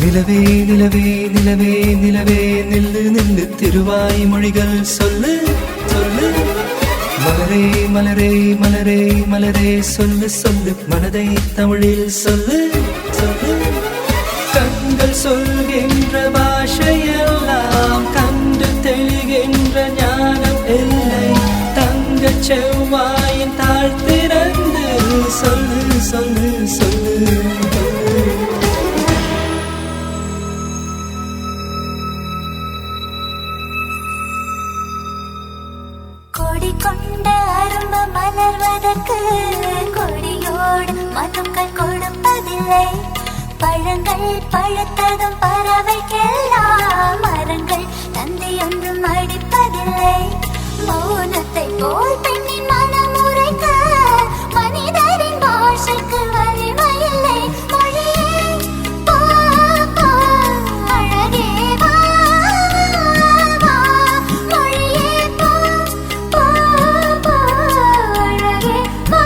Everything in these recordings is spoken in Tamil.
நிலவே நிலவே நிலவே நிலவே நில்லு நில்லு திருவாய் மொழிகள் சொல்லு சொல்லு. மலரே மலரே மலரே மலரே சொல்லு சொல்லு மனதை தமிழில் சொல்லு சொல்லு. கண்கள் சொல்கின்ற பாஷையெல்லாம் கண்டு தெளிகின்ற ஞானம் இல்லை. தங்க செவ்வாயின் தாழ்த்திறந்து சொல்லு சொல்லு சொல்லு. கொடி கொண்ட அரும்பு மலர்வதற்கு கொடியோடு மதுக்கள் கொடுப்பதில்லை. பழங்கள் பழுத்ததும் பறவைக்கெல்லாம் மரங்கள் தந்தை ஒன்றும் அடிப்பதில்லை. மௌனத்தை போல் பெண்ணின் மனம் உரைக்க மனிதரின் பாஷைக்கு வலிமையில்லை. மொழியே பா பா அழகே வா வா. மொழியே பா பா பா அழகே வா.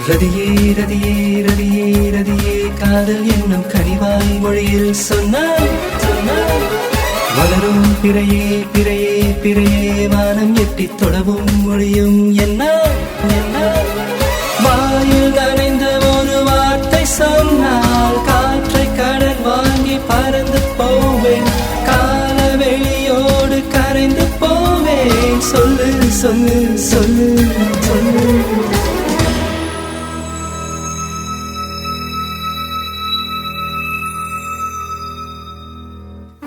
ரதியே ரதியே ரதியே ரதியே காதல் என்னும் கனிவாய் மொழியில் சொன்னாய் சொன்னாய். வளரும் பிறையே பிறையே பிறையே வானம் எட்டி தொடவும் மொழியும் என்ன என்ன. வாயில் நனைந்த ஒரு வார்த்தை சொன்னால் காற்றை கடன் வாங்கி பறந்து போவேன். காலவெளியோடு கரைந்து போவேன். சொல்லு சொல்லு சொல்லு சொல்லு.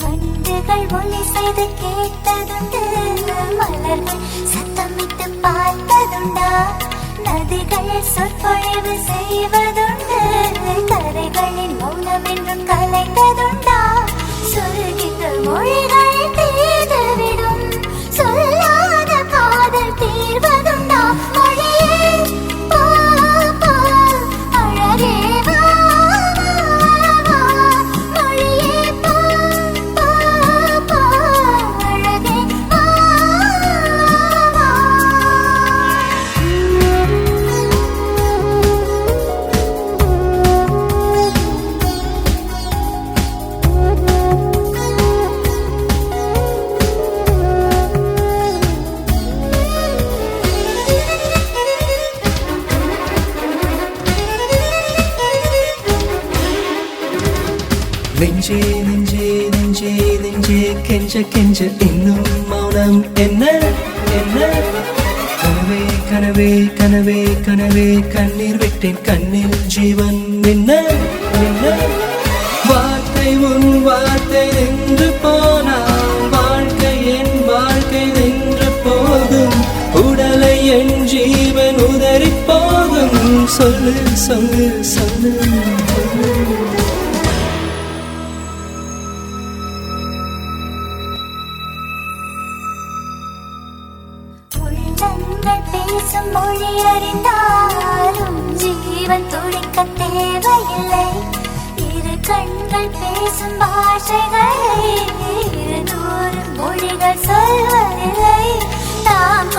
வண்டுகள் ஒலி செய்து கேட்டதுண்டு. மலர்கள் சத்தமிட்டு பார்த்ததுண்டா. நதிகள் சொற்பொழிவு செய்வதுண்டு. கரைகளின் மௌனம் என்றும் கலைந்ததுண்டா. சொல்கின்ற மொழிகள் தீர்ந்துவிடும். சொல்லாத காதல் தீர்வதுண்டா. மொழியே பா பா அழகே வா வா. மொழியே பா பா பா அழகே வா வா. நெஞ்சே நெஞ்சே நெஞ்சே நெஞ்சே கெஞ்ச கெஞ்ச இன்னும் மௌனம் என்ன என்ன. கனவே கனவே கனவே கனவே கண்ணீர் விட்டேன் கண்ணில் ஜீவன் என்ன என்ன. வார்த்தை உன் வார்த்தை நின்று போனால் வாழ்க்கை என் வாழ்க்கை நின்று போதும். உடலை என் ஜீவன் உதறி போதும். சொல்லு சொல்லு சொல்லு சொல்லு. உள்ளங்கள் பேசும் மொழி அறிந்தாலும் ஜீவன் துடிக்க தேவையில்லை. இரு கண்கள் பேசும் பாஷைகளை 200 மொழிகள் சொல்வதில்லை. நாம்